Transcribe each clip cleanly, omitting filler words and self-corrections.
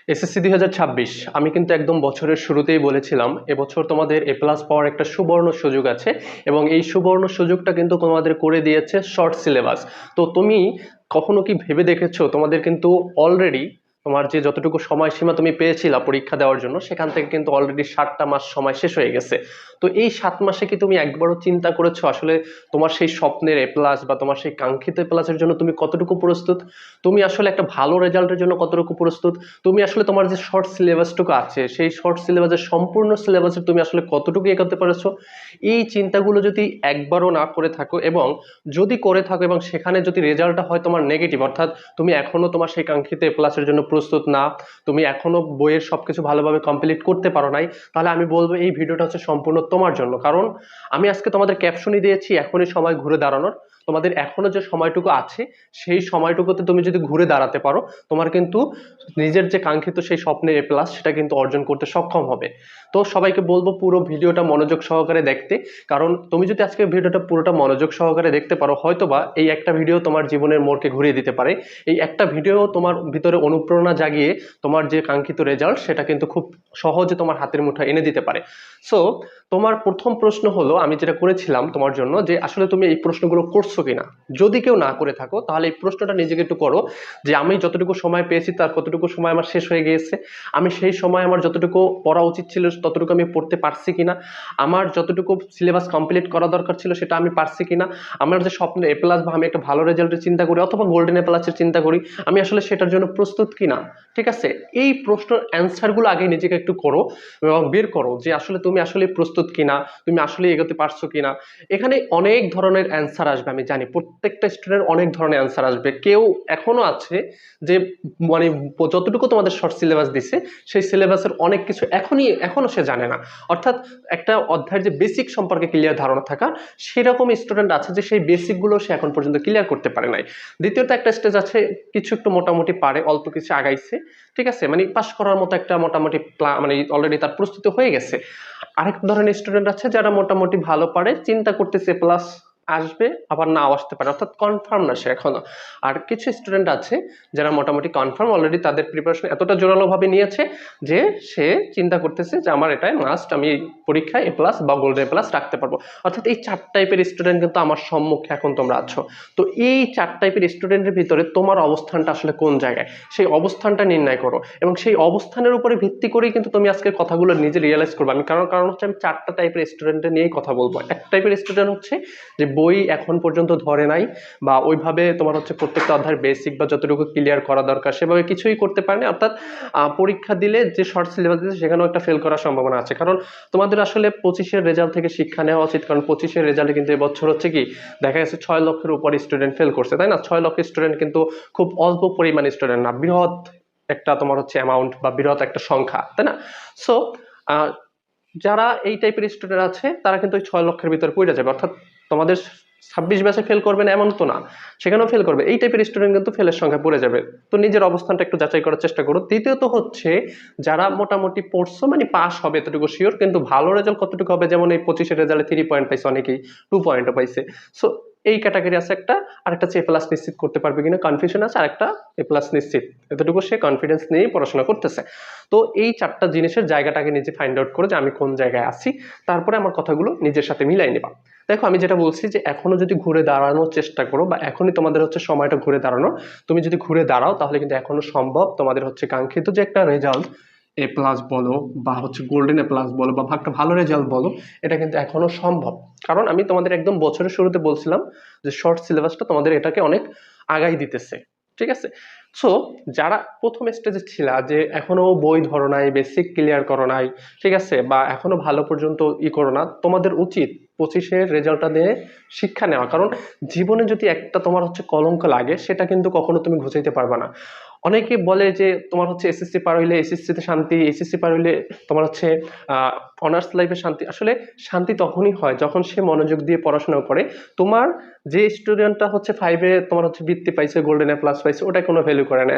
SSC 2026 আমি কিন্তু একদম বছরের শুরুতেই বলেছিলাম এবছর তোমাদের এ প্লাস পাওয়ার একটা সুবর্ণ সুযোগ আছে এবং এই সুবর্ণ সুযোগটা কিন্তু তোমাদের করে দিয়েছে শর্ট সিলেবাস। তো তুমি কখনো কি ভেবে দেখেছো তোমাদের কিন্তু অলরেডি তোমার যে যতটুকু সময়সীমা তুমি পেয়েছিলা পরীক্ষা দেওয়ার জন্য সেখান থেকে কিন্তু অলরেডি 7টা মাস সময় শেষ হয়ে গেছে। তো এই 7 মাসে কি তুমি একবারও চিন্তা করেছো আসলে তোমার সেই স্বপ্নের এ প্লাস বা তোমার সেই কাঙ্ক্ষিত এ প্লাসের জন্য তুমি কতটুকু প্রস্তুত? তুমি আসলে একটা ভালো রেজাল্টের জন্য কতটুকু প্রস্তুত? তুমি আসলে তোমার যে শর্ট সিলেবাসটুকু আছে সেই শর্ট সিলেবাসের সম্পূর্ণ সিলেবাসে তুমি আসলে কতটুকু এগোতে পেরেছো? এই চিন্তাগুলো যদি একবারও না করে থাকো এবং যদি করে থাকো এবং সেখানে যদি রেজাল্টটা হয় তোমার নেগেটিভ, অর্থাৎ তুমি এখনো তোমার সেই কাঙ্ক্ষিত এ প্লাসের জন্য প্রস্তুত না, তুমি এখনো বইয়ের সবকিছু ভালোভাবে কমপ্লিট করতে পারো নাই, তাহলে আমি বলবো এই ভিডিওটা হচ্ছে সম্পূর্ণ তোমার জন্য। কারণ আমি আজকে তোমাদের ক্যাপশনই দিয়েছি এখনই সময় ঘুরে দাঁড়ানোর। তোমাদের এখনো যে সময়টুকু আছে সেই সময়টুকুতে তুমি যদি ঘুরে দাঁড়াতে পারো তোমার কিন্তু নিজের যে কাঙ্ক্ষিত সেই স্বপ্নের এ প্লাস সেটা কিন্তু অর্জন করতে সক্ষম হবে। তো সবাইকে বলবো পুরো ভিডিওটা মনোযোগ সহকারে দেখতে, কারণ তুমি যদি আজকে ভিডিওটা পুরোটা মনোযোগ সহকারে দেখতে পারো হয়তোবা এই একটা ভিডিও তোমার জীবনের মোড়কে ঘুরিয়ে দিতে পারে। এই একটা ভিডিও তোমার ভিতরে অনুপ্রেরণা জাগিয়ে তোমার যে কাঙ্ক্ষিত রেজাল্ট সেটা কিন্তু খুব সহজে তোমার হাতের মুঠোয় এনে দিতে পারে। সো তোমার প্রথম প্রশ্ন হলো আমি যেটা করেছিলাম তোমার জন্য যে আসলে তুমি এই প্রশ্নগুলো করছো কিনা। যদি কেউ না করে থাকো তাহলে এই প্রশ্নটা নিজেকে একটু করো যে আমি যতটুকু সময় পেয়েছি তার কতটুকু সময় আমার শেষ হয়ে গিয়েছে, আমি সেই সময় আমার যতটুকু পড়া উচিত ছিল ততটুকু আমি পড়তে পারছি কিনা, আমার যতটুকু সিলেবাস কমপ্লিট করা দরকার ছিল সেটা আমি পারছি কিনা, আমার যে স্বপ্ন এ প্লাস বা আমি একটা ভালো রেজাল্টের চিন্তা করি অথবা গোল্ডেন এ প্লাসের চিন্তা করি আমি আসলে সেটার জন্য প্রস্তুত কিনা। ঠিক আছে, এই প্রশ্নের অ্যান্সারগুলো আগে নিজেকে একটু করো এবং বের করো যে আসলে তুমি আসলে প্রস্তুত কিনা, তুমি আসলে এগোতে পারছো কিনা। এখানে অনেক ধরনের অ্যান্সার আসবে, আমি জানি প্রত্যেকটা স্টুডেন্ট অনেক ধরনের অ্যান্সার আসবে। কেউ এখনো আছে যে মানে যতটুকু তোমাদের শর্ট সিলেবাস দিছে সেই সিলেবাসের অনেক কিছু এখনো সে জানে না, অর্থাৎ একটা অধ্যায়ের যে বেসিক সম্পর্কে ক্লিয়ার ধারণা থাকা সেরকম স্টুডেন্ট আছে যে সেই বেসিকগুলো সে এখন পর্যন্ত ক্লিয়ার করতে পারে নাই। দ্বিতীয়ত একটা স্টেজ আছে কিছু একটু মোটামুটি পারে, অল্প কিছু আগাইছে, ঠিক আছে, মানে পাস করার মতো একটা মোটামুটি মানে অলরেডি তার প্রস্তুতি হয়ে গেছে। আরেক ধরনের স্টুডেন্ট আছে যারা মোটামুটি ভালো পারে, চিন্তা করতেছে প্লাস আসবে আবার নাও আসতে পারে, অর্থাৎ কনফার্ম না সে এখনো। আর কিছু স্টুডেন্ট আছে যারা মোটামুটি কনফার্ম, অলরেডি তাদের প্রিপারেশন এতটা জোরালো ভাবে নিয়েছে যে সে চিন্তা করতেছে যে আমার এটাই মাস্ট, আমি পরীক্ষায় এ প্লাস বা গোল্ডেন এ প্লাস রাখতে পারবো। অর্থাৎ এই 4 টাইপের স্টুডেন্ট কিন্তু আমার সম্মুখে এখন তোমরা আছো। তো এই 4 টাইপের স্টুডেন্টের ভিতরে তোমার অবস্থানটা আসলে কোন জায়গায় সেই অবস্থানটা নির্ণয় করো এবং সেই অবস্থানের উপরে ভিত্তি করেই কিন্তু তুমি আজকের কথাগুলো নিজে রিয়েলাইজ করবে। আমি কারণ হচ্ছে আমি 4টা টাইপের স্টুডেন্টের নিয়েই কথা বলবো। এক টাইপের স্টুডেন্ট হচ্ছে যে বই এখন পর্যন্ত ধরে নাই বা ওইভাবে তোমার হচ্ছে প্রত্যেকটা অধ্যায়ের বেসিক বা যতটুকু ক্লিয়ার করা দরকার সেভাবে কিছুই করতে পারেনি, অর্থাৎ পরীক্ষা দিলে যে শর্ট সিলেবাস দিচ্ছে সেখানেও একটা ফেল করার সম্ভাবনা আছে। কারণ তোমাদের আসলে 25-এর রেজাল্ট থেকে শিক্ষা নেওয়া উচিত, কারণ 25-এর রেজাল্টে কিন্তু এবছর হচ্ছে কি দেখা গেছে 6 লক্ষের উপর স্টুডেন্ট ফেল করছে, তাই না? 6 লক্ষ স্টুডেন্ট কিন্তু খুব অল্প পরিমাণ স্টুডেন্ট না, বৃহৎ একটা তোমার হচ্ছে অ্যামাউন্ট বা বৃহৎ একটা সংখ্যা, তাই না? সো যারা এই টাইপের স্টুডেন্ট আছে তারা কিন্তু ওই 6 লক্ষের ভিতরে পড়ে যাবে, অর্থাৎ তোমাদের 26 ব্যাচে ফেল করবে না এমন তো না, সেখানেও ফেল করবে। এই টাইপের স্টুডেন্ট কিন্তু ফেলের সংখ্যা পড়ে যাবে। তো নিজের অবস্থানটা একটু যাচাই করার চেষ্টা করো। দ্বিতীয়ত হচ্ছে যারা মোটামুটি পড়ছো মানে পাস হবে এতটুকু শিওর, কিন্তু ভালো রেজাল্ট কতটুকু হবে, যেমন এই 25-এর রেজাল্টে 3 পয়েন্ট পাইছে, অনেকেই 2 পয়েন্টও পাইছে। সো এই ক্যাটাগরি আছে একটা। আরেকটা হচ্ছে এ প্লাস নিশ্চিত করতে পারবে কিনা কনফিউশন আছে, আরেকটা এ প্লাস নিশ্চিত, এতটুকু সে কনফিডেন্স নিয়েই পড়াশোনা করতেছে। তো এই 4টা জিনিসের জায়গাটাকে নিজে ফাইন্ড আউট করো যে আমি কোন জায়গায় আছি, তারপরে আমার কথাগুলো নিজের সাথে মিলাই নেবা। দেখো আমি যেটা বলছি যে এখনো যদি ঘুরে দাঁড়ানোর চেষ্টা করো বা এখনই তোমাদের হচ্ছে সময়টা ঘুরে দাঁড়ানো, তুমি যদি ঘুরে দাঁড়াও তাহলে কিন্তু এখনো সম্ভব তোমাদের হচ্ছে কাঙ্ক্ষিত যে একটা রেজাল্ট এ প্লাস বলো বা হচ্ছে গোল্ডেন এ প্লাস বলো বা একটা ভালো রেজাল্ট বলো, এটা কিন্তু এখনো সম্ভব। কারণ আমি তোমাদের একদম বছরের শুরুতে বলছিলাম যে শর্ট সিলেবাসটা তোমাদের এটাকে অনেক আগাই দিতেছে, ঠিক আছে? সো যারা প্রথম স্টেজে ছিল যে এখনো বই ধরো নাই, বেসিক ক্লিয়ার করো নাই, ঠিক আছে, বা এখনো ভালো পর্যন্ত করো না, তোমাদের উচিত 25-এর রেজাল্টটা নিয়ে শিক্ষা নেওয়া। কারণ জীবনে যদি একটা তোমার হচ্ছে কলঙ্ক লাগে সেটা কিন্তু কখনো তুমি ঘুচাইতে পারবে না। অনেকে বলে যে তোমার হচ্ছে এসএসসি পার হইলে এসএসসিতে শান্তি, এসএসসি পার হইলে তোমার হচ্ছে অনার্স লাইফে শান্তি। আসলে শান্তি তখনই হয় যখন সে মনোযোগ দিয়ে পড়াশোনা করে। তোমার যে স্টুডেন্টটা হচ্ছে 5-এ তোমার হচ্ছে বৃত্তি পাইছে, গোল্ডেন এ প্লাস পাইছে, ওটা কোনো ভ্যালু করে না।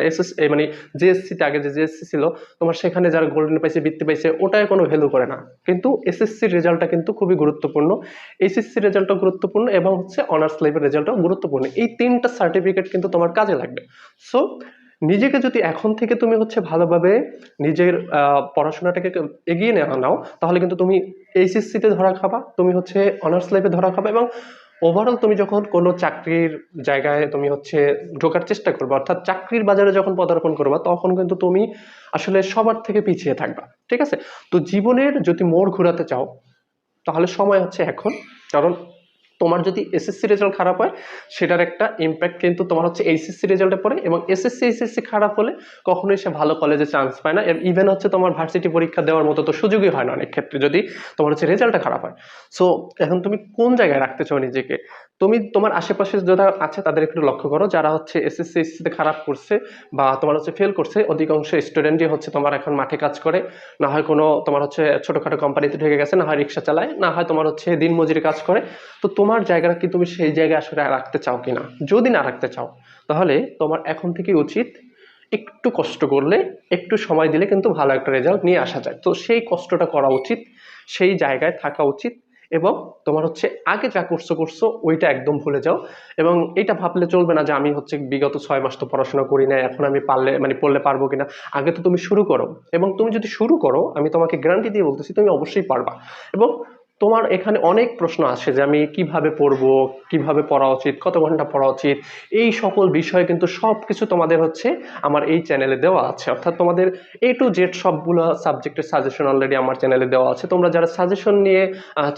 মানে জিএসসিতে আগে যে জিএসসি ছিল তোমার, সেখানে যারা গোল্ডেন পাইছে বৃত্তি পাইছে ওটাই কোনো ভ্যালু করে না। কিন্তু এসএসসির রেজাল্টটা কিন্তু খুবই গুরুত্বপূর্ণ, এইচএসসি রেজাল্টও গুরুত্বপূর্ণ এবং হচ্ছে অনার্স লাইফের রেজাল্টও গুরুত্বপূর্ণ। এই 3টা সার্টিফিকেট কিন্তু তোমার কাজে লাগবে। সো নিজেকে যদি এখন থেকে তুমি হচ্ছে ভালোভাবে নিজের পড়াশোনাটাকে এগিয়ে নাও, তাহলে কিন্তু তুমি এইচএসসি তে ধরা খাবা, তুমি হচ্ছে অনার্স লাইফে ধরা খাবা, এবং ওভারঅল তুমি যখন কোনো চাকরির জায়গায় তুমি হচ্ছে ঢোকার চেষ্টা করবে, অর্থাৎ চাকরির বাজারে যখন পদার্পণ করবা, তখন কিন্তু তুমি আসলে সবার থেকে পিছিয়ে থাকবা। ঠিক আছে? তো জীবনের যদি মোড় ঘোরাতে চাও, তাহলে সময় হচ্ছে এখন। কারণ তোমার যদি এসএসসি রেজাল্ট খারাপ হয়, সেটার একটা ইম্প্যাক্ট কিন্তু তোমার হচ্ছে এইচএসসি রেজাল্টে পড়ে, এবং এইচএসসি খারাপ হলে কখনোই সে ভালো কলেজে চান্স পায় না, ইভেন হচ্ছে তোমার ভার্সিটি পরীক্ষা দেওয়ার মতো তো সুযোগই হয় না অনেক ক্ষেত্রে, যদি তোমার হচ্ছে রেজাল্টটা খারাপ হয়। সো এখন তুমি কোন জায়গায় রাখতে চাও নিজেকে? তুমি তোমার আশেপাশে যারা আছে তাদের একটু লক্ষ্য করো, যারা হচ্ছে এসএসসি এইচএসসিতে খারাপ করছে বা তোমার হচ্ছে ফেল করছে, অধিকাংশ স্টুডেন্টই হচ্ছে তোমার এখন মাঠে কাজ করে, না হয় কোনো তোমার হচ্ছে ছোটখাটো কোম্পানিতে ঢুকে গেছে, না হয় রিক্সা চালায়, না হয় তোমার হচ্ছে দিনমজুরি কাজ করে। তো তোমার জায়গাটা কি তুমি সেই জায়গায় আসলে রাখতে চাও কিনা? যদি না রাখতে চাও, তাহলে তোমার এখন থেকে উচিত একটু কষ্ট করলে, একটু সময় দিলে কিন্তু ভালো একটা রেজাল্ট নিয়ে আসা যায়। তো সেই কষ্টটা করা উচিত, সেই জায়গায় থাকা উচিত, এবং তোমার হচ্ছে আগে যা করছো ওইটা একদম ভুলে যাও। এবং এটা ভাবলে চলবে না যে আমি হচ্ছে বিগত 6 মাস তো পড়াশোনা করি না, এখন আমি পারলে মানে পড়লে পারবো কিনা। আগে তো তুমি শুরু করো, এবং তুমি যদি শুরু করো, আমি তোমাকে গ্যারান্টি দিয়ে বলতেছি তুমি অবশ্যই পারবা। এবং তোমার এখানে অনেক প্রশ্ন আসে যে আমি কিভাবে পড়বো, কিভাবে পড়া উচিত, কত ঘন্টা পড়া উচিত, এই সকল বিষয় কিন্তু সবকিছু তোমাদের হচ্ছে আমার এই চ্যানেলে দেওয়া আছে। অর্থাৎ তোমাদের A to Z সবগুলো সাবজেক্টের সাজেশন অলরেডি আমার চ্যানেলে দেওয়া আছে। তোমরা যারা সাজেশন নিয়ে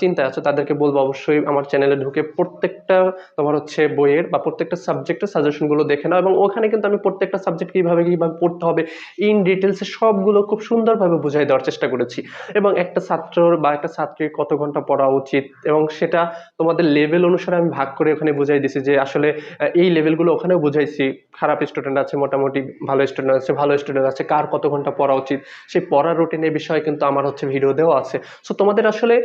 চিন্তায় আছো, তাদেরকে বলবো অবশ্যই আমার চ্যানেলে ঢুকে প্রত্যেকটা তোমার হচ্ছে বইয়ের বা প্রত্যেকটা সাবজেক্টের সাজেশনগুলো দেখে নাও, এবং ওখানে কিন্তু আমি প্রত্যেকটা সাবজেক্ট কিভাবে কিভাবে পড়তে হবে ইন ডিটেলসে সবগুলো খুব সুন্দরভাবে বুঝাই দেওয়ার চেষ্টা করেছি। এবং একটা ছাত্রর বা একটা ছাত্রীর কত ঘন্টা পড়া উচিত, এবং সেটা তোমাদের লেভেল অনুসারে আমি ভাগ করে ওখানে বুঝাই দিছি, যে আসলে এই লেভেলগুলো ওখানেও বুঝাইছি। খারাপ স্টুডেন্ট আছে, মোটামুটি ভালো স্টুডেন্ট আছে, ভালো স্টুডেন্ট আছে, কার কত ঘন্টা পড়া উচিত, সেই পড়ার রুটিনের বিষয়ে কিন্তু আমার হচ্ছে ভিডিও দেওয়া আছে। সো তোমাদের আসলে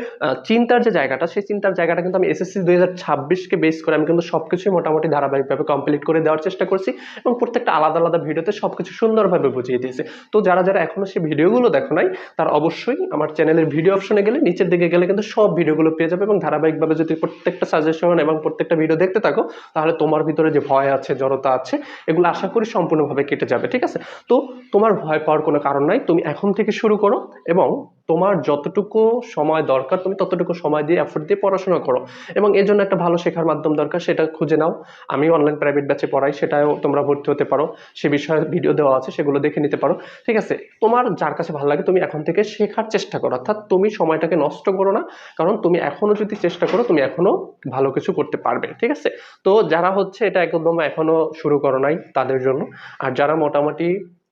চিন্তার যে জায়গাটা, সেই চিন্তার জায়গাটা কিন্তু আমি এসএসসি 2026কে বেস করে আমি কিন্তু সবকিছুই মোটামুটি ধারাবাহিকভাবে কমপ্লিট করে দেওয়ার চেষ্টা করছি, এবং প্রত্যেকটা আলাদা আলাদা ভিডিওতে সবকিছু সুন্দরভাবে বুঝিয়ে দিয়েছি। তো যারা যারা এখনো সেই ভিডিওগুলো দেখো নাই, তারা অবশ্যই আমার চ্যানেলের ভিডিও অপশনে গেলে নিচের দিকে গেলে কিন্তু সব ভিডিওগুলো পেয়ে যাবে, এবং ধারাবাহিকভাবে যদি প্রত্যেকটা সাজেশন এবং প্রত্যেকটা ভিডিও দেখতে থাকো, তাহলে তোমার ভিতরে যে ভয় আছে, জড়তা আছে, এগুলো আশা করি সম্পূর্ণভাবে কেটে যাবে। ঠিক আছে? তো তোমার ভয় পাওয়ার কোনো কারণ নাই, তুমি এখন থেকে শুরু করো, এবং তোমার যতটুকু সময় দরকার তুমি ততটুকু সময় দিয়ে এফোর্ট দিয়ে পড়াশোনা করো। এবং এর জন্য একটা ভালো শেখার মাধ্যম দরকার, সেটা খুঁজে নাও। আমি অনলাইন প্রাইভেট ব্যাচে পড়াই, সেটাও তোমরা ভর্তি হতে পারো, সে বিষয়ে ভিডিও দেওয়া আছে, সেগুলো দেখে নিতে পারো। ঠিক আছে? তোমার যার কাছে ভালো লাগে তুমি এখন থেকে শেখার চেষ্টা করো, অর্থাৎ তুমি সময়টাকে নষ্ট করো না, কারণ তুমি এখনো যদি চেষ্টা করো তুমি এখনো ভালো কিছু করতে পারবে। ঠিক আছে? তো যারা হচ্ছে এটা একদম এখনো শুরু করো নাই তাদের জন্য, আর যারা মোটামুটি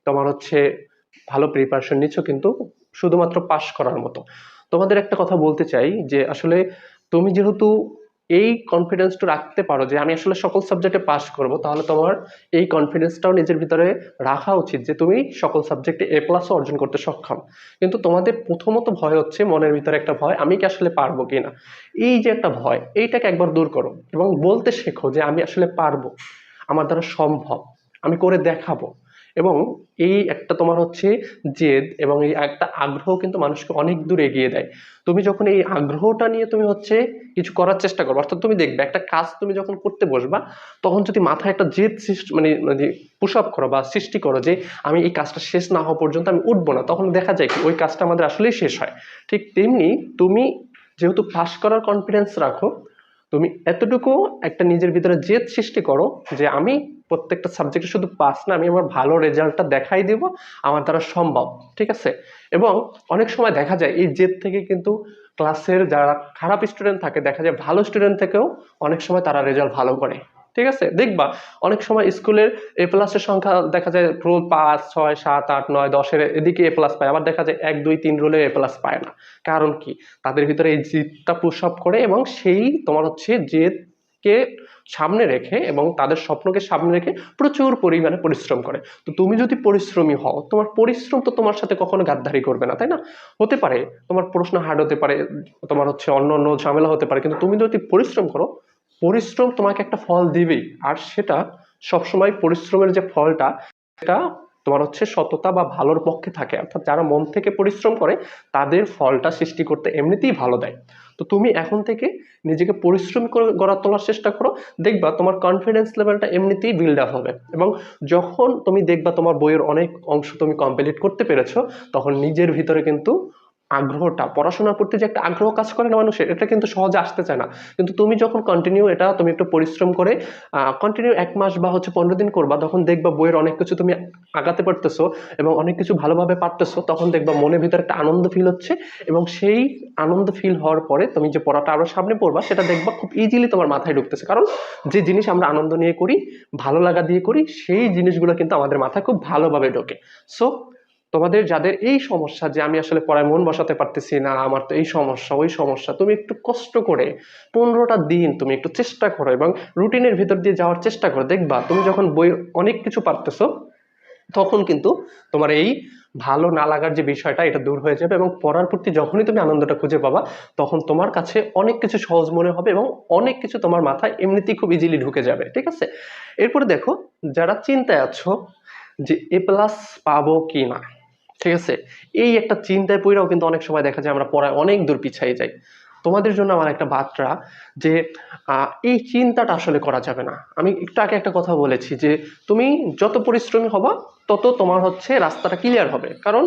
তোমার হচ্ছে ভালো প্রিপারেশন নিচ্ছ কিন্তু শুধুমাত্র পাস করার মতো, তোমাদের একটা কথা বলতে চাই যে আসলে তুমি যেহেতু এই কনফিডেন্সটা রাখতে পারো যে আমি আসলে সকল সাবজেক্টে পাস করব, তাহলে তোমার এই কনফিডেন্সটাও নিজের ভিতরে রাখা উচিত যে তুমি সকল সাবজেক্টে A+ অর্জন করতে সক্ষম। কিন্তু তোমাদের প্রথমত ভয় হচ্ছে, মনের ভিতরে একটা ভয়, আমি কি আসলে পারবো কিনা। এই যে একটা ভয়, এইটাকে একবার দূর করো এবং বলতে শেখো যে আমি আসলে পারবো, আমার দ্বারা সম্ভব, আমি করে দেখাবো। এবং এই একটা তোমার হচ্ছে জেদ এবং এই একটা আগ্রহ কিন্তু মানুষকে অনেক দূর এগিয়ে দেয়। তুমি যখন এই আগ্রহটা নিয়ে তুমি হচ্ছে কিছু করার চেষ্টা করো, অর্থাৎ তুমি দেখবে একটা কাজ তুমি যখন করতে বসবা, তখন যদি মাথায় একটা জেদ সৃষ্টি মানে মানে পুশ আপ করো বা সৃষ্টি করো যে আমি এই কাজটা শেষ না হওয়া পর্যন্ত আমি উঠবো না, তখন দেখা যায় কি ওই কাজটা আমাদের আসলেই শেষ হয়। ঠিক তেমনি তুমি যেহেতু পাস করার কনফিডেন্স রাখো, তুমি এতটুকু একটা নিজের ভিতরে জেদ সৃষ্টি করো যে আমি প্রত্যেকটা সাবজেক্টে শুধু পাস না, আমি আমার ভালো রেজাল্টটা দেখাই দিব, আমার দ্বারা সম্ভব। ঠিক আছে? এবং অনেক সময় দেখা যায় এই জেদ থেকে কিন্তু ক্লাসের যারা খারাপ স্টুডেন্ট থাকে, দেখা যায় ভালো স্টুডেন্ট থেকেও অনেক সময় তারা রেজাল্ট ভালো করে। ঠিক আছে? দেখবা অনেক সময় স্কুলের A+-এর সংখ্যা দেখা যায় রোল 5, 6, 7, 8, 9, 10-এর এদিকে A+ পায়, আবার দেখা যায় 1, 2, 3 রোলে A+ পায় না। কারণ কি? তাদের ভিতরে এই জেদটা পুশ আপ করে, এবং সেই তোমার হচ্ছে জেদকে সামনে রেখে এবং তাদের স্বপ্নকে সামনে রেখে প্রচুর পরিমাণে পরিশ্রম করে। তো তুমি যদি পরিশ্রমী হও, তোমার পরিশ্রম তো তোমার সাথে কখনো গাদ্দারি করবে না, তাই না? হতে পারে তোমার প্রশ্ন হার্ড হতে পারে, তোমার হচ্ছে অন্য অন্য ঝামেলা হতে পারে, কিন্তু তুমি যদি পরিশ্রম করো, পরিশ্রম তোমাকে একটা ফল দিবেই। আর সেটা সবসময় পরিশ্রমের যে ফলটা, সেটা তোমার হচ্ছে সততা বা ভালোর পক্ষে থাকে, অর্থাৎ যারা মন থেকে পরিশ্রম করে তাদের ফলটা সৃষ্টি করতে এমনিতেই ভালো দেয়। তো তুমি এখন থেকে নিজেকে পরিশ্রমী করে গড়ে তোলার চেষ্টা করো, দেখবা তোমার কনফিডেন্স লেভেলটা এমনিতেই বিল্ড আপ হবে। এবং যখন তুমি দেখবা তোমার বইয়ের অনেক অংশ তুমি কমপ্লিট করতে পেরেছো, তখন নিজের ভিতরে কিন্তু আগ্রহটা, পড়াশোনার প্রতি যে একটা আগ্রহ কাজ করে না মানুষের, এটা কিন্তু সহজে আসতে চায় না। কিন্তু তুমি যখন কন্টিনিউ এটা তুমি একটু পরিশ্রম করে কন্টিনিউ 1 মাস বা হচ্ছে 15 দিন করবা, তখন দেখবা বইয়ের অনেক কিছু তুমি আগাতে পারতেছো এবং অনেক কিছু ভালোভাবে পারতেছো। তখন দেখবা মনের ভিতরে একটা আনন্দ ফিল হচ্ছে, এবং সেই আনন্দ ফিল হওয়ার পরে তুমি যে পড়াটা আরো সামনে পড়বা সেটা দেখবা খুব ইজিলি তোমার মাথায় ঢুকতেছে। কারণ যে জিনিস আমরা আনন্দ নিয়ে করি, ভালো লাগা দিয়ে করি, সেই জিনিসগুলো কিন্তু আমাদের মাথায় খুব ভালোভাবে ঢোকে। সো তোমাদের যাদের এই সমস্যা যে আমি আসলে পড়ায় মন বসাতে পারতেছি না, আমার তো এই সমস্যা ওই সমস্যা, তুমি একটু কষ্ট করে 15টা দিন তুমি একটু চেষ্টা করো এবং রুটিনের ভিতর দিয়ে যাওয়ার চেষ্টা করো। দেখবা তুমি যখন বই অনেক কিছু পারতেছো, তখন কিন্তু তোমার এই ভালো না লাগার যে বিষয়টা এটা দূর হয়ে যাবে, এবং পড়ার প্রতি যখনই তুমি আনন্দটা খুঁজে পাবা, তখন তোমার কাছে অনেক কিছু সহজ মনে হবে এবং অনেক কিছু তোমার মাথায় এমনিতেই খুব ইজিলি ঢুকে যাবে। ঠিক আছে, এরপরে দেখো, যারা চিন্তায় আছো যে A+ পাবো কি না, ঠিক আছে, এই একটা চিন্তায় পড়েও কিন্তু অনেক সময় দেখা যায় আমরা পড়ায় অনেক দূর পিছিয়ে যাই। তোমাদের জন্য আমার একটা বার্তা যে এই চিন্তাটা আসলে করা যাবে না। আমি একটু আগে একটা কথা বলেছি যে তুমি যত পরিশ্রমী হবা তত তোমার হচ্ছে রাস্তাটা ক্লিয়ার হবে, কারণ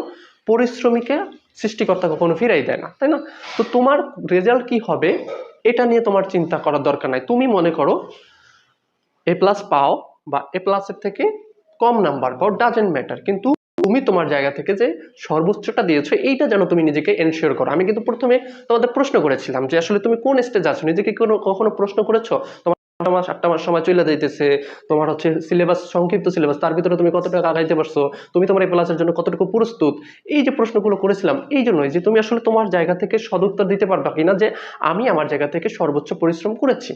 পরিশ্রমীকে সৃষ্টিকর্তা কখনো ফিরাই দেয় না, তাই না? তো তোমার রেজাল্ট কি হবে এটা নিয়ে তোমার চিন্তা করার দরকার নাই। তুমি মনে করো A+ পাও বা A+-এর থেকে কম নাম্বার পাও, ডাজেন্ট ম্যাটার, কিন্তু তুমি তোমার জায়গা থেকে যে সর্বোচ্চটা দিয়েছো এইটা যেন তুমি নিজেকে এনশিওর করো। আমি কিন্তু প্রথমে তোমাদের প্রশ্ন করেছিলাম যে আসলে তুমি কোন স্টেজে আছো, নিজেকে কখনো প্রশ্ন করেছো? তোমার 8 মাস সময় চলে যাইতেছে, তোমার হচ্ছে সিলেবাস সংক্ষিপ্ত সিলেবাস, তার ভিতরে তুমি কতটা আগাইতে পারছো, তুমি তোমার A+-এর জন্য কতটুকু প্রস্তুত? এই যে প্রশ্নগুলো করেছিলাম এই জন্যই যে তুমি আসলে তোমার জায়গা থেকে সদুত্তর দিতে পারবা কিনা যে আমি আমার জায়গা থেকে সর্বোচ্চ পরিশ্রম করেছি।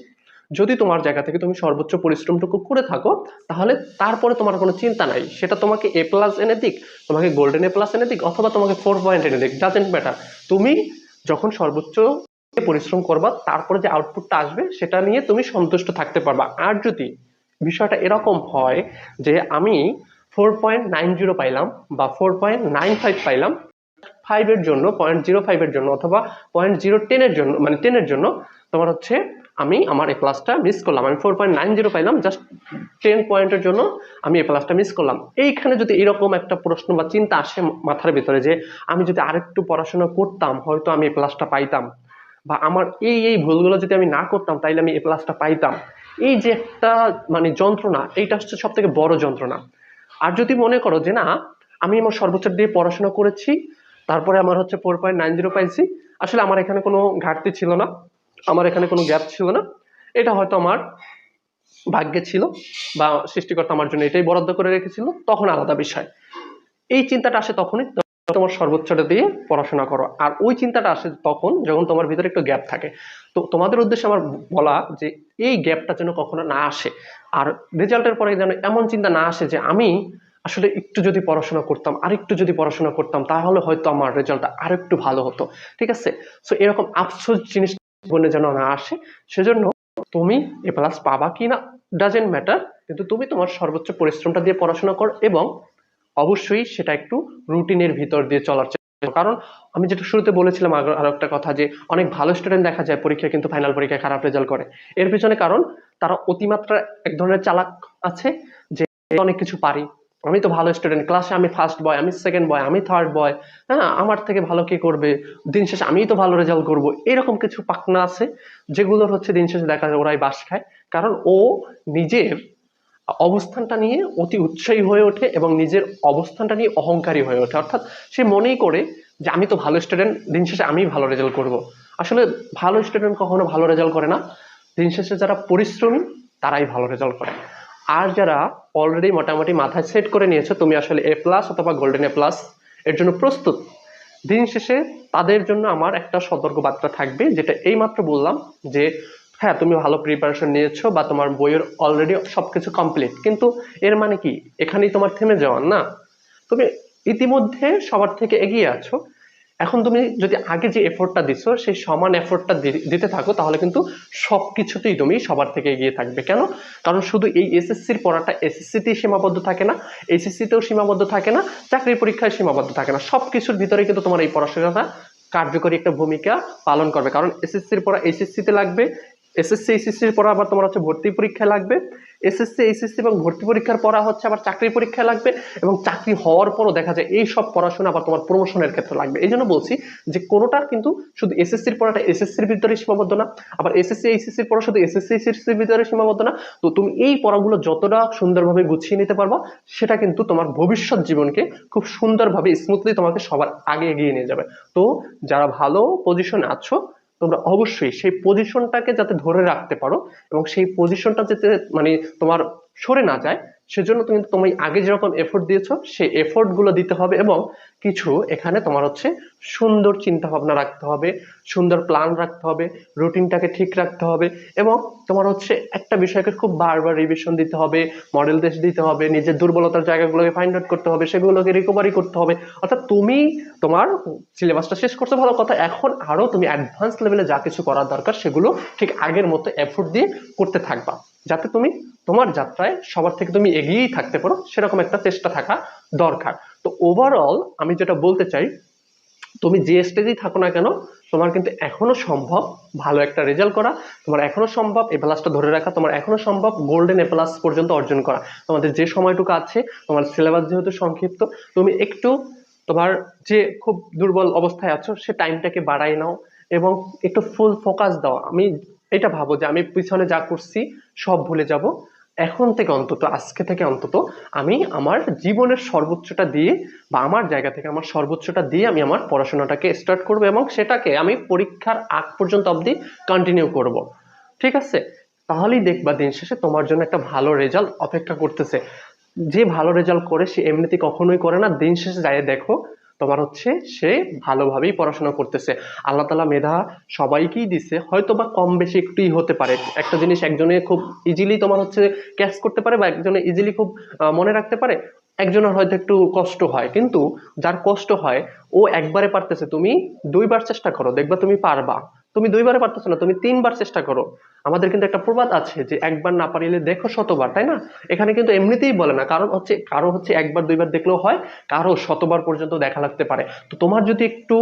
যদি তোমার জায়গা থেকে তুমি সর্বোচ্চ পরিশ্রমটুকু করে থাকো, তাহলে তারপরে তোমার কোনো চিন্তা নাই, সেটা তোমাকে A+ এনে দিক, তোমাকে গোল্ডেন A+ এনে দিক, অথবা তোমাকে 4 পয়েন্ট এনে দিক, ডাজেন্ট ম্যাটার। তুমি যখন সর্বোচ্চ পরিশ্রম করবা, তারপরে যে আউটপুটটা আসবে সেটা নিয়ে তুমি সন্তুষ্ট থাকতে পারবা। আর যদি বিষয়টা এরকম হয় যে আমি 4.90 পাইলাম বা 4.95 পাইলাম, 5 এর জন্য, 0.05 এর জন্য, অথবা 0.010 এর জন্য, মানে 10 এর জন্য তোমার হচ্ছে আমি আমার A+টা মিস করলাম, আমি 4.90 পাইলাম, জাস্ট 10 পয়েন্টের জন্য আমি A+টা মিস করলাম। এইখানে যদি এরকম একটা প্রশ্ন বা চিন্তা আসে মাথার ভিতরে যে আমি যদি আরেকটু পড়াশোনা করতাম হয়তো আমি A+টা পাইতাম, বা আমার এই ভুলগুলো যদি আমি না করতাম তাইলে আমি A+টা পাইতাম, এই যে একটা মানে যন্ত্রণা, এইটা হচ্ছে সব থেকে বড় যন্ত্রণা। আর যদি মনে করো যে না, আমি আমার সর্বোচ্চ দিয়ে পড়াশোনা করেছি, তারপরে আমার হচ্ছে 4.90 পাইছি, আসলে আমার এখানে কোনো ঘাটতি ছিল না, আমার এখানে কোনো গ্যাপ ছিল না, এটা হয়তো আমার ভাগ্যে ছিল বা সৃষ্টিকর্তা আমার জন্য এটাই বরাদ্দ করে রেখেছিল, তখন আলাদা বিষয়। এই চিন্তাটা আসে তখনই তোমার সর্বোচ্চটা দিয়ে পড়াশোনা করো। আর ওই চিন্তাটা আসে তখন যখন তোমার ভিতরে একটু গ্যাপ থাকে। তো তোমাদের উদ্দেশ্যে আমার বলা যে এই গ্যাপটা যেন কখনো না আসে, আর রেজাল্টের পরে যেন এমন চিন্তা না আসে যে আমি আসলে একটু যদি পড়াশোনা করতাম, আরেকটু যদি পড়াশোনা করতাম, তাহলে হয়তো আমার রেজাল্টটা আরেকটু ভালো হতো। ঠিক আছে, সো এরকম আফসোস জিনিস জীবনে যেন না আসে, সেজন্য তুমি A+ পাবা কিনা ডাজেন্ট ম্যাটার, কিন্তু তুমি তোমার সর্বোচ্চ পরিশ্রমটা দিয়ে পড়াশোনা করো, এবং অবশ্যই সেটা একটু রুটিনের ভিতর দিয়ে চলার চেষ্টা করো। কারণ আমি যেটা শুরুতে বলেছিলাম আরো একটা কথা, যে অনেক ভালো স্টুডেন্ট দেখা যায় পরীক্ষায় কিন্তু ফাইনাল পরীক্ষায় খারাপ রেজাল্ট করে। এর পিছনে কারণ তারা অতিমাত্রা এক ধরনের চালাক আছে, যে অনেক কিছু পারি, আমি তো ভালো স্টুডেন্ট, ক্লাসে আমি ফার্স্ট বয়, আমি সেকেন্ড বয়, আমি থার্ড বয়, হ্যাঁ আমার থেকে ভালো কে করবে, দিন শেষে আমিই তো ভালো রেজাল্ট করব, এরকম কিছু পাকনা আছে যেগুলোর হচ্ছে দিন শেষে দেখা যায় ওরাই বাস খায়। কারণ ও নিজের অবস্থানটা নিয়ে অতি উৎসাহী হয়ে ওঠে এবং নিজের অবস্থানটা নিয়ে অহংকারী হয়ে ওঠে, অর্থাৎ সে মনেই করে যে আমি তো ভালো স্টুডেন্ট, দিন শেষে আমি ভালো রেজাল্ট করব। আসলে ভালো স্টুডেন্ট কখনো ভালো রেজাল্ট করে না, দিন শেষে যারা পরিশ্রমী তারাই ভালো রেজাল্ট করে। আর যারা অলরেডি মোটামুটি মাথায় সেট করে নিয়েছে তুমি আসলে A+ অথবা গোল্ডেন A+ এর জন্য প্রস্তুত, দিন শেষে তাদের জন্য আমার একটা সতর্ক বার্তা থাকবে, যেটা এইমাত্র বললাম, যে হ্যাঁ তুমি ভালো প্রিপারেশন নিয়েছো বা তোমার বইয়ের অলরেডি সবকিছু কমপ্লিট, কিন্তু এর মানে কি এখানেই তোমার থেমে যাওয়ার না, তুমি ইতিমধ্যে সবার থেকে এগিয়ে আছো। এখন তুমি যদি আগে যে এফোর্টটা দিছো সেই সমান এফোর্টটা দিতে থাকো, তাহলে কিন্তু সবকিছুতেই তুমি সবার থেকে এগিয়ে থাকবে। কেন? কারণ শুধু এই এসএসসির পড়াটা এসএসসিতেই সীমাবদ্ধ থাকে না, এইচএসসিতেও সীমাবদ্ধ থাকে না, চাকরি পরীক্ষায় সীমাবদ্ধ থাকে না, সবকিছুর ভিতরে কিন্তু তোমার এই পড়াশোনাটা কার্যকরী একটা ভূমিকা পালন করবে। কারণ এসএসসির পড়া এইচএসসিতে লাগবে, এসএসসি এইচএসসির পড়া আবার তোমার হচ্ছে ভর্তি পরীক্ষায় লাগবে, এসএসসি এইচএসসি এবং ভর্তি পরীক্ষার পড়া হচ্ছে আবার চাকরি পরীক্ষায় লাগবে, এবং চাকরি হওয়ার পরও দেখা যায় এই সব পড়াশোনা আবার তোমার প্রমোশনের ক্ষেত্রে লাগবে। এই জন্য বলছি যে কোনোটা কিন্তু শুধু এসএসসির পড়াটা এসএসসির ভিতরে সীমাবদ্ধ না, আবার এসএসসি এইচএসসির পড়া শুধু এসএসসি এইচএসসির ভিতরে সীমাবদ্ধ না। তো তুমি এই পড়াগুলো যতটা সুন্দরভাবে গুছিয়ে নিতে পারবা, সেটা কিন্তু তোমার ভবিষ্যৎ জীবনকে খুব সুন্দরভাবে স্মুথলি তোমাকে সবার আগে এগিয়ে নিয়ে যাবে। তো যারা ভালো পজিশনে আছো, তোমরা অবশ্যই সেই পজিশনটাকে যাতে ধরে রাখতে পারো এবং সেই পজিশনটা যাতে মানে তোমার সরে না যায়, সেজন্য তুমি আগে যেরকম এফোর্ট দিয়েছো সেই এফোর্ট গুলো দিতে হবে, এবং কিছু এখানে তোমার হচ্ছে সুন্দর চিন্তা ভাবনা রাখতে হবে, সুন্দর প্ল্যান রাখতে হবে, রুটিনটাকে ঠিক রাখতে হবে, এবং তোমার হচ্ছে একটা বিষয়কে খুব বারবার রিভিশন দিতে হবে, মডেল টেস্ট দিতে হবে, নিজের দুর্বলতার জায়গাগুলোকে ফাইন্ড আউট করতে হবে, সেগুলোকে রিকভারি করতে হবে। অর্থাৎ তুমি তোমার সিলেবাসটা শেষ করতে ভালো কথা, এখন আরো তুমি অ্যাডভান্স লেভেলে যা কিছু করার দরকার সেগুলো ঠিক আগের মতো এফোর্ট দিয়ে করতে থাকবা, যাতে তুমি তোমার যাত্রায় সবার থেকে তুমি এগিয়েই থাকতে পারো, সেরকম একটা চেষ্টা থাকা দরকার। তো ওভারঅল আমি যেটা বলতে চাই, তুমি যে স্টেজেই থাকো না কেন, তোমার কিন্তু এখনো সম্ভব ভালো একটা রেজাল্ট করা, তোমার এখনো সম্ভব এ প্লাসটা ধরে রাখা, তোমার এখনো সম্ভব গোল্ডেন এ প্লাস পর্যন্ত অর্জন করা। তোমাদের যে সময়টুকু আছে, তোমার সিলেবাস যেহেতু সংক্ষিপ্ত, তুমি একটু তোমার যে খুব দুর্বল অবস্থায় আছো সে টাইমটাকে বাড়াই নাও এবং একটু ফুল ফোকাস দাও। আমি এটা ভাবো যে আমি পিছনে যা করছি সব ভুলে যাব, এখন থেকে অন্তত, আজকে থেকে অন্তত আমি আমার জীবনের সর্বোচ্চটা দিয়ে বা আমার জায়গা থেকে আমার সর্বোচ্চটা দিয়ে আমি আমার পড়াশোনাটাকে স্টার্ট করব এবং সেটাকে আমি পরীক্ষার আগ পর্যন্ত অবধি কন্টিনিউ করব। ঠিক আছে? তাহলেই দেখবা দিন শেষে তোমার জন্য একটা ভালো রেজাল্ট অপেক্ষা করতেছে। যে ভালো রেজাল্ট করে সে এমনিতে কখনোই করে না, দিন শেষে যাই দেখো তোমার হচ্ছে সে ভালোভাবেই পড়াশোনা করতেছে। আল্লাহ তাআলা মেধা সবাইকেই দিছে, হয়তো বা কম বেশি একটুই হতে পারে। একটা জিনিস একজনে খুব ইজিলি তোমার হচ্ছে ক্যাচ করতে পারে বা একজনে ইজিলি খুব মনে রাখতে পারে, একজনের হয়তো একটু কষ্ট হয়। কিন্তু যার কষ্ট হয় ও একবারে পারতেছে, তুমি দুইবার চেষ্টা করো, দেখবা তুমি পারবা। তুমি দুইবারে পারতেছো না, তুমি তিনবার চেষ্টা করো। আমাদের কিন্তু একটা প্রবাদ আছে যে একবার না পারিলে দেখো শতবার, তাই না? এখানে কিন্তু এমনিতেই বলে না, কারণ হচ্ছে কারো হচ্ছে একবার দুইবার দেখলেও হয়, কারো শতবার পর্যন্ত দেখা লাগতে পারে। তো তোমার যদি একটু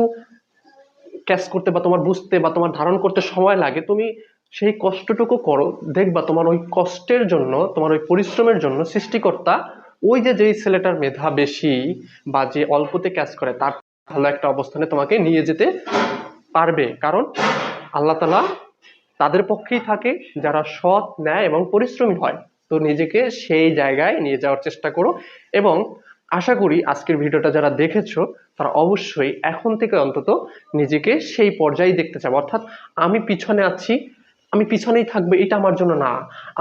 ক্যাচ করতে বা তোমার বুঝতে বা তোমার ধারণ করতে সময় লাগে, তুমি সেই কষ্টটুকু করো, দেখবা তোমার ওই কষ্টের জন্য, তোমার ওই পরিশ্রমের জন্য সৃষ্টিকর্তা ওই যে যেই ছেলেটার মেধা বেশি বা যে অল্পতে ক্যাচ করে তার ভালো একটা অবস্থানে তোমাকে নিয়ে যেতে পারবে। কারণ আল্লাহ তাআলা তাদের পক্ষেই থাকে যারা সৎ, ন্যায় এবং পরিশ্রমী হয়। তো নিজেকে সেই জায়গায় নিয়ে যাওয়ার চেষ্টা করো, এবং আশা করি আজকের ভিডিওটা যারা দেখেছো তারা অবশ্যই এখন থেকে অন্তত নিজেকে সেই পর্যায়ে দেখতে চাও। অর্থাৎ আমি পিছনে আছি, আমি পিছনেই থাকবো এটা আমার জন্য না।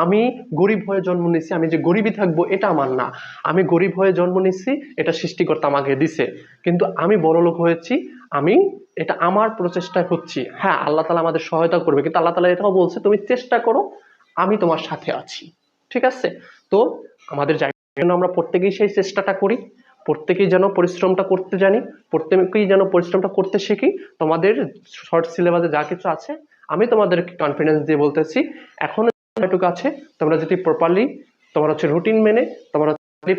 আমি গরিব হয়ে জন্ম নিয়েছি, আমি যে গরিবই থাকবো এটা আমার না। আমি গরিব হয়ে জন্ম নিয়েছি, এটা সৃষ্টিকর্তা আমাকে দিছে, কিন্তু আমি বড়লোক হয়েছি, আমি এটা আমার প্রচেষ্টায় হচ্ছি। হ্যাঁ, আল্লাহ তাআলা আমাদের সহায়তা করবে, কিন্তু আল্লাহ তাআলা এটাও বলছে তুমি চেষ্টা করো, আমি তোমার সাথে আছি। ঠিক আছে? তো আমাদের জায়গায় যেন আমরা প্রত্যেকেই সেই চেষ্টাটা করি, প্রত্যেকেই যেন পরিশ্রমটা করতে জানি, প্রত্যেকেই যেন পরিশ্রমটা করতে শিখি। তোমাদের শর্ট সিলেবাসে যা কিছু আছে আমি তোমাদেরকে কনফিডেন্স দিয়ে বলতেছি, এখনো যেটুকু আছে তোমরা যদি প্রপারলি তোমার হচ্ছে রুটিন মেনে তোমার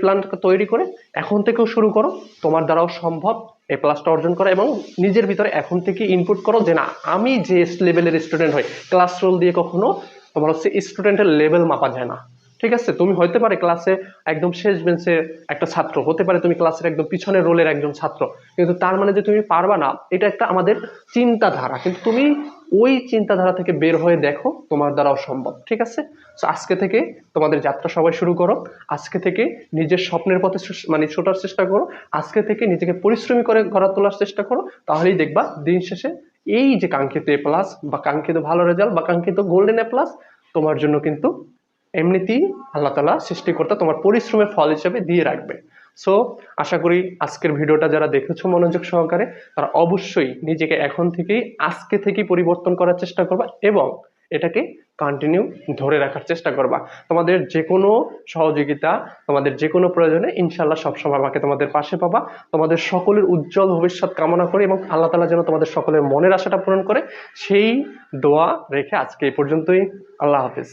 প্ল্যানটা তৈরি করে এখন থেকেও শুরু করো, তোমার দ্বারাও সম্ভব এই প্লাসটা অর্জন করা। এবং নিজের ভিতরে এখন থেকে ইনপুট করো যে না, আমি যে লেভেলের স্টুডেন্ট হই, ক্লাস রোল দিয়ে কখনো তোমার হচ্ছে স্টুডেন্টের লেভেল মাপা যায় না। ঠিক আছে? তুমি হতে পারে ক্লাসে একদম শেষ বেঞ্চের একটা ছাত্র, হতে পারে তুমি ক্লাসের একদম পিছনের রোলের একজন ছাত্র, কিন্তু তার মানে যে তুমি পারবা না এটা একটা আমাদের চিন্তাধারা। কিন্তু তুমি ওই চিন্তাধারা থেকে বের হয়ে দেখো তোমার দ্বারাও সম্ভব। ঠিক আছে? তো আজকে থেকে তোমাদের যাত্রা সবাই শুরু করো, আজকে থেকে নিজের স্বপ্নের পথে মানে ছোটার চেষ্টা করো, আজকে থেকে নিজেকে পরিশ্রমী করে গড়ে তোলার চেষ্টা করো। তাহলেই দেখবা দিন শেষে এই যে কাঙ্ক্ষিত এ প্লাস বা কাঙ্ক্ষিত ভালো রেজাল্ট বা কাঙ্ক্ষিত গোল্ডেন এ প্লাস তোমার জন্য কিন্তু এমনিতেই আল্লাহ তাআলা সৃষ্টিকর্তা তোমার পরিশ্রমের ফল হিসেবে দিয়ে রাখবে। সো আশা করি আজকের ভিডিওটা যারা দেখেছো মনোযোগ সহকারে, তারা অবশ্যই নিজেকে এখন থেকেই আজকে থেকেই পরিবর্তন করার চেষ্টা করবা এবং এটাকে কন্টিনিউ ধরে রাখার চেষ্টা করবা। তোমাদের যে কোনো সহযোগিতা, তোমাদের যে কোনো প্রয়োজনে ইনশাল্লাহ সবসময় আমাকে তোমাদের পাশে পাবা। তোমাদের সকলের উজ্জ্বল ভবিষ্যৎ কামনা করি এবং আল্লাহ তাআলা যেন তোমাদের সকলের মনের আশাটা পূরণ করে, সেই দোয়া রেখে আজকে এই পর্যন্তই। আল্লাহ হাফিজ।